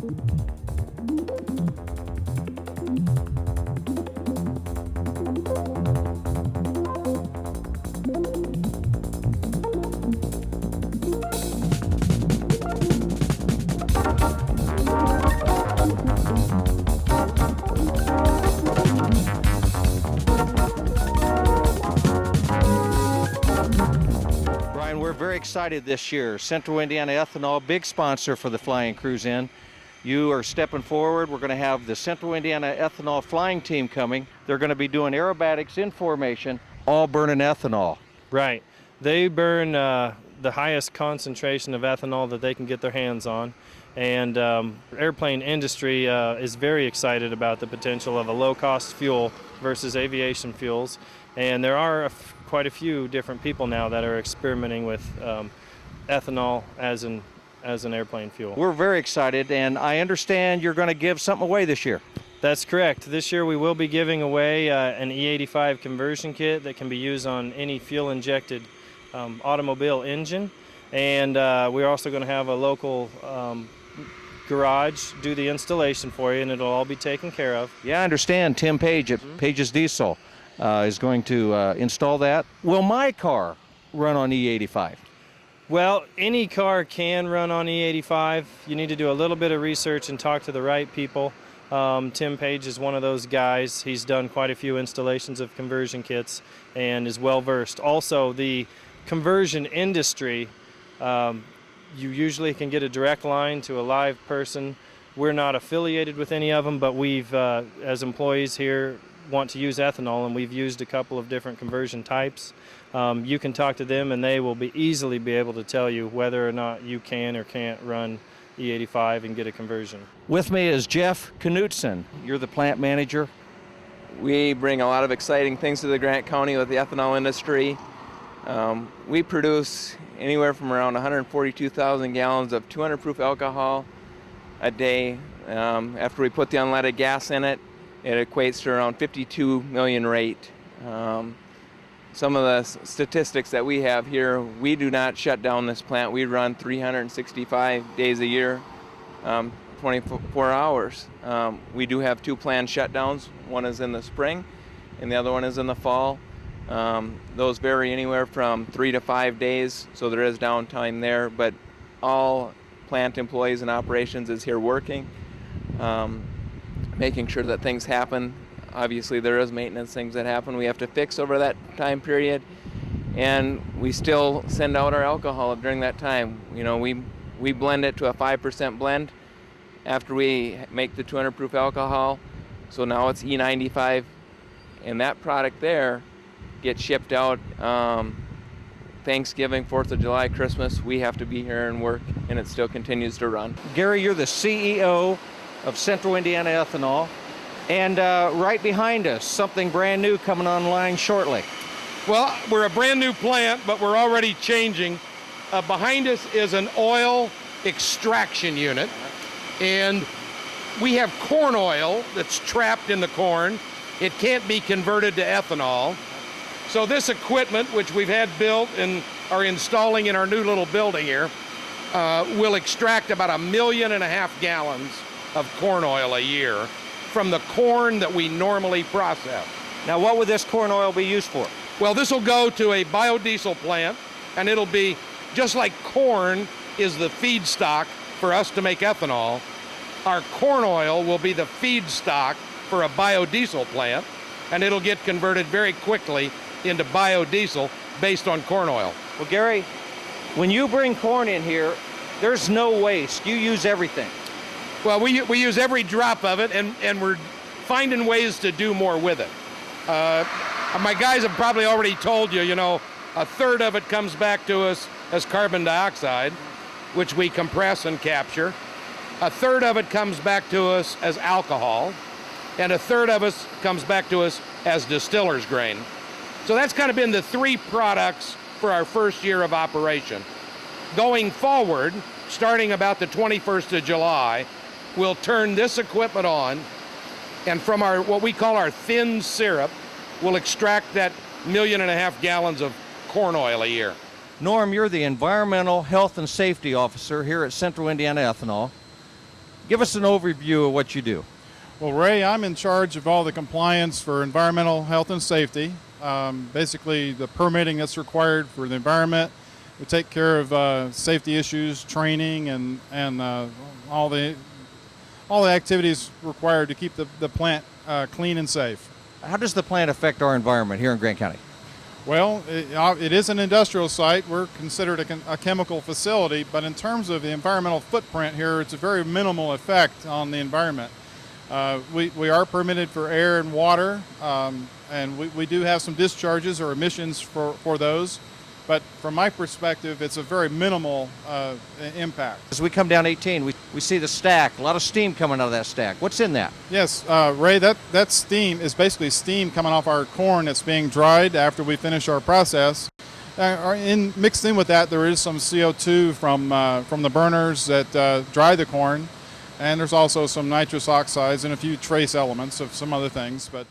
We're very excited this year. Central Indiana Ethanol, big sponsor for the FlyInCruiseIn. You are stepping forward. We're going to have the Central Indiana Ethanol flying team coming. They're going to be doing aerobatics in formation, all burning ethanol. Right. They burn the highest concentration of ethanol that they can get their hands on. And airplane industry is very excited about the potential of a low-cost fuel versus aviation fuels. And there are quite a few different people now that are experimenting with ethanol as an airplane fuel. We're very excited, and I understand you're going to give something away this year. That's correct. This year we will be giving away an E-85 conversion kit that can be used on any fuel-injected automobile engine. And we're also going to have a local garage do the installation for you, and it'll all be taken care of. Yeah, I understand Tim Page at Page's Diesel is going to install that. Will my car run on E-85? Well, any car can run on E-85. You need to do a little bit of research and talk to the right people. Tim Page is one of those guys. He's done quite a few installations of conversion kits and is well versed. Also, the conversion industry, you usually can get a direct line to a live person. We're not affiliated with any of them, but we've, as employees here, want to use ethanol, and we've used a couple of different conversion types. You can talk to them, and they will easily be able to tell you whether or not you can or can't run E-85 and get a conversion. With me is Jeff Knutson. You're the plant manager. We bring a lot of exciting things to the Grant County with the ethanol industry. We produce anywhere from around 142,000 gallons of 200 proof alcohol a day. After we put the unleaded gas in it, it equates to around 52 million rate. Some of the statistics that we have here, we do not shut down this plant. We run 365 days a year, 24 hours. We do have two planned shutdowns. One is in the spring and the other one is in the fall. Those vary anywhere from 3 to 5 days, so there is downtime there, but all plant employees and operations is here working, making sure that things happen. Obviously there is maintenance things that happen we have to fix over that time period, and we still send out our alcohol during that time. You know, we blend it to a 5% blend after we make the 200 proof alcohol, so now it's E-95, and that product there gets shipped out Thanksgiving, 4th of July, Christmas. We have to be here and work, and it still continues to run. Gary, you're the CEO of Central Indiana Ethanol, and right behind us, something brand new coming online shortly. Well, we're a brand new plant, but we're already changing. Behind us is an oil extraction unit, and we have corn oil that's trapped in the corn. It can't be converted to ethanol. So this equipment, which we've had built and are installing in our new little building here, will extract about 1.5 million gallons of corn oil a year from the corn that we normally process. Now, what would this corn oil be used for? Well, this will go to a biodiesel plant, and it'll be just like corn is the feedstock for us to make ethanol. Our corn oil will be the feedstock for a biodiesel plant, and it'll get converted very quickly into biodiesel based on corn oil. Well, Gary, when you bring corn in here, there's no waste. You use everything. Well, we use every drop of it, and we're finding ways to do more with it. My guys have probably already told you, you know, 1/3 of it comes back to us as carbon dioxide, which we compress and capture. 1/3 of it comes back to us as alcohol, and 1/3 of it comes back to us as distiller's grain. So that's kind of been the 3 products for our first year of operation. Going forward, starting about the 21st of July, we'll turn this equipment on, and from our what we call our thin syrup, we'll extract that 1.5 million gallons of corn oil a year. Norm, you're the Environmental Health and Safety Officer here at Central Indiana Ethanol. Give us an overview of what you do. Well, Ray, I'm in charge of all the compliance for environmental health and safety. Basically, the permitting that's required for the environment. We take care of safety issues, training, and all the activities required to keep the plant clean and safe. How does the plant affect our environment here in Grant County? Well, it is an industrial site. We're considered a chemical facility, but in terms of the environmental footprint here, it's a very minimal effect on the environment. We are permitted for air and water, and we do have some discharges or emissions for those, but from my perspective, it's a very minimal impact. As we come down 18, we see the stack, a lot of steam coming out of that stack. What's in that? Yes, Ray, that steam is basically steam coming off our corn that's being dried after we finish our process. Mixed in with that, there is some CO2 from the burners that dry the corn, and there's also some nitrous oxides and a few trace elements of some other things. But